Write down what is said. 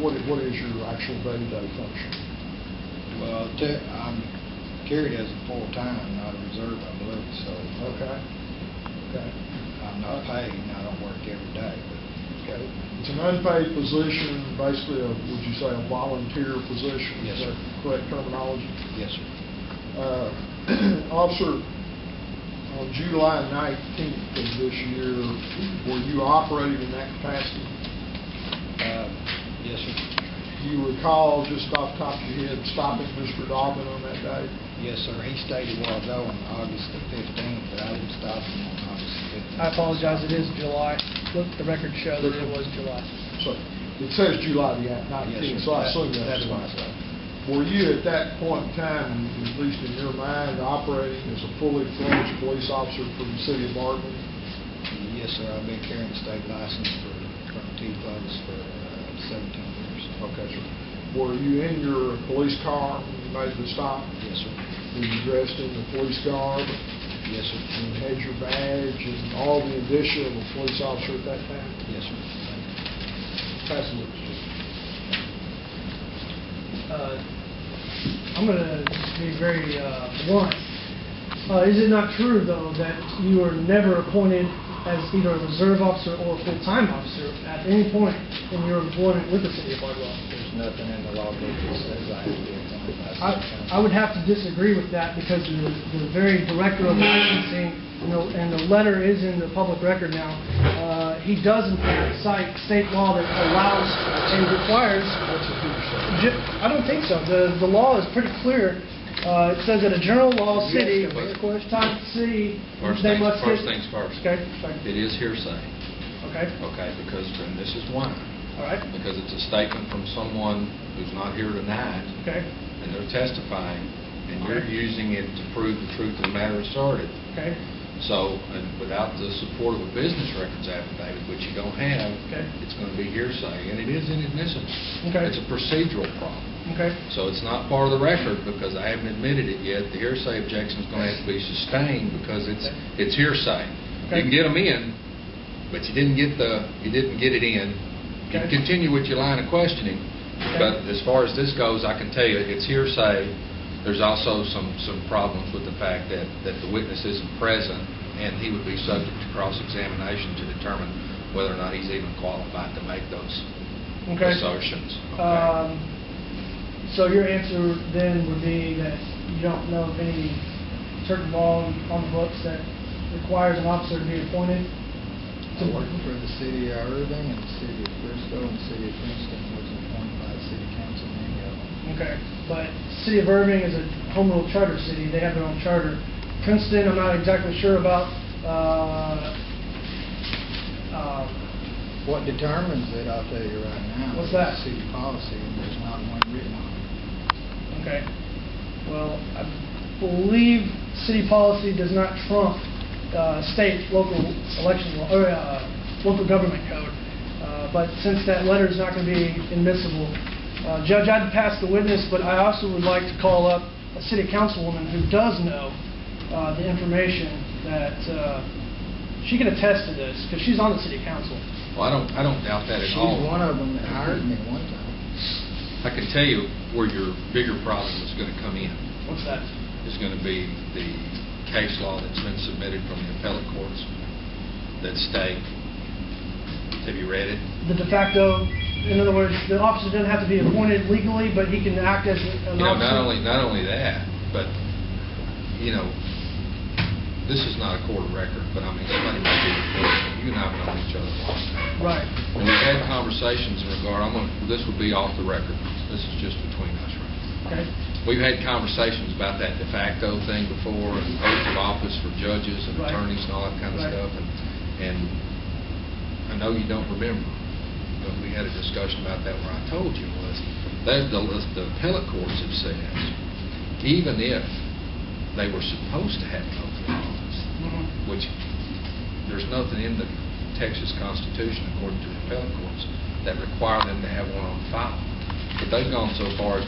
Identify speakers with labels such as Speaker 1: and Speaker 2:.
Speaker 1: what is your actual day-to-day function?
Speaker 2: Well, I'm carried as a full-time, not a reserve, I believe, so.
Speaker 1: Okay. Okay.
Speaker 2: I'm not paid, and I don't work every day. But
Speaker 1: Okay. It's an unpaid position, basically would you say a volunteer position?
Speaker 2: Yes,
Speaker 1: Is that
Speaker 2: sir.
Speaker 1: correct terminology?
Speaker 2: Yes, sir.
Speaker 1: Officer, on July 19th of this year, were you operating in that capacity?
Speaker 2: Yes, sir.
Speaker 1: Do you recall, just off the top of your head, stopping Mr. Dobbin on that day?
Speaker 2: Yes, sir. He stated a while ago on August the 15th, but I didn't stop him on August the 15th.
Speaker 3: I apologize, it is July. Look, the record show that it was July.
Speaker 1: So, it says July the 19th,
Speaker 2: Yes, sir.
Speaker 1: so I assume
Speaker 2: That's
Speaker 1: what
Speaker 2: what I said.
Speaker 1: Were you at that point in time, at least in your mind, operating as a fully fledged police officer for the city of Bardwell?
Speaker 2: Yes, sir. I've been carrying a state license from two folks for 17 years.
Speaker 1: Okay, sir. Were you in your police car when you made the stop?
Speaker 2: Yes, sir.
Speaker 1: Were you dressed in the police garb?
Speaker 2: Yes, sir.
Speaker 1: And had your badge and all the indicia of a police officer at that time?
Speaker 2: Yes, sir.
Speaker 1: Pass the witness.
Speaker 3: I'm going to be very blunt. Is it not true, though, that you were never appointed as either a reserve officer or a full-time officer at any point in your employment with the city of Bardwell?
Speaker 2: There's nothing in the law book that says I have to be appointed by the city council.
Speaker 3: I would have to disagree with that because the very director of licensing, and the letter is in the public record now, he does in fact cite state law that allows and requires. I don't think so. The law is pretty clear. It says that a general law city, type city, they must get.
Speaker 4: First things first.
Speaker 3: Okay.
Speaker 4: It is hearsay.
Speaker 3: Okay.
Speaker 4: Okay, because, and this is why.
Speaker 3: All right.
Speaker 4: Because it's a statement from someone who's not here tonight,
Speaker 3: Okay.
Speaker 4: and they're testifying, and you're
Speaker 3: Okay.
Speaker 4: using it to prove the truth of the matter asserted.
Speaker 3: Okay.
Speaker 4: So, and without the support of a business records affidavit, which you don't have,
Speaker 3: Okay.
Speaker 4: it's going to be hearsay, and it is inadmissible.
Speaker 3: Okay.
Speaker 4: It's a procedural problem.
Speaker 3: Okay.
Speaker 4: So it's not part of the record because I haven't admitted it yet. The hearsay objection is going to have to be sustained because it's hearsay.
Speaker 3: Okay.
Speaker 4: You can get them in, but you didn't get it in. You can
Speaker 3: Okay.
Speaker 4: continue with your line of questioning,
Speaker 3: Okay.
Speaker 4: but as far as this goes, I can tell you it's hearsay. There's also some problems with the fact that the witness isn't present, and he would be subject to cross-examination to determine whether or not he's even qualified to make those assertions. Okay.
Speaker 3: So your answer then would be that you don't know of any certain law on the books that requires an officer to be appointed?
Speaker 2: I worked for the city of Irving and the city of Frisco and the city of Princeton was appointed by the city council and any of them.
Speaker 3: Okay, but city of Irving is a home rule charter city. They have their own charter. Princeton, I'm not exactly sure about.
Speaker 2: What determines it, I'll tell you right now.
Speaker 3: What's
Speaker 2: is
Speaker 3: that?
Speaker 2: City policy, and there's not one written on it.
Speaker 3: Okay. Well, I believe city policy does not trump state local election law or local government code. But since that letter is not going to be admissible, Judge, I'd pass the witness, but I also would like to call up a city councilwoman who does know the information that she can attest to this because she's on the city council.
Speaker 4: Well, I don't doubt that at all.
Speaker 2: She's one of them that hired me one time.
Speaker 4: I can tell you where your bigger problem is going to come in.
Speaker 3: What's that?
Speaker 4: Is going to be the case law that's been submitted from the appellate courts that state. Have you read it?
Speaker 3: The de facto, in other words, the officer doesn't have to be appointed legally, but he can act as an officer.
Speaker 4: Not only that, but this is not a court of record, but I mean somebody might be reporting. You and I have known each other a long time.
Speaker 3: Right.
Speaker 4: And we've had conversations in regard. This would be off the record. This is just between us, right?
Speaker 3: Okay.
Speaker 4: We've had conversations about that de facto thing before, and oath of office for judges and
Speaker 3: Right.
Speaker 4: attorneys and all that kind of
Speaker 3: Right.
Speaker 4: stuff. And I know you don't remember, but we had a discussion about that where I told you was that the appellate courts have said even if they were supposed to have an oath of office, which there's nothing in the Texas Constitution, according to the appellate courts, that require them to have one on file. But they've gone so far as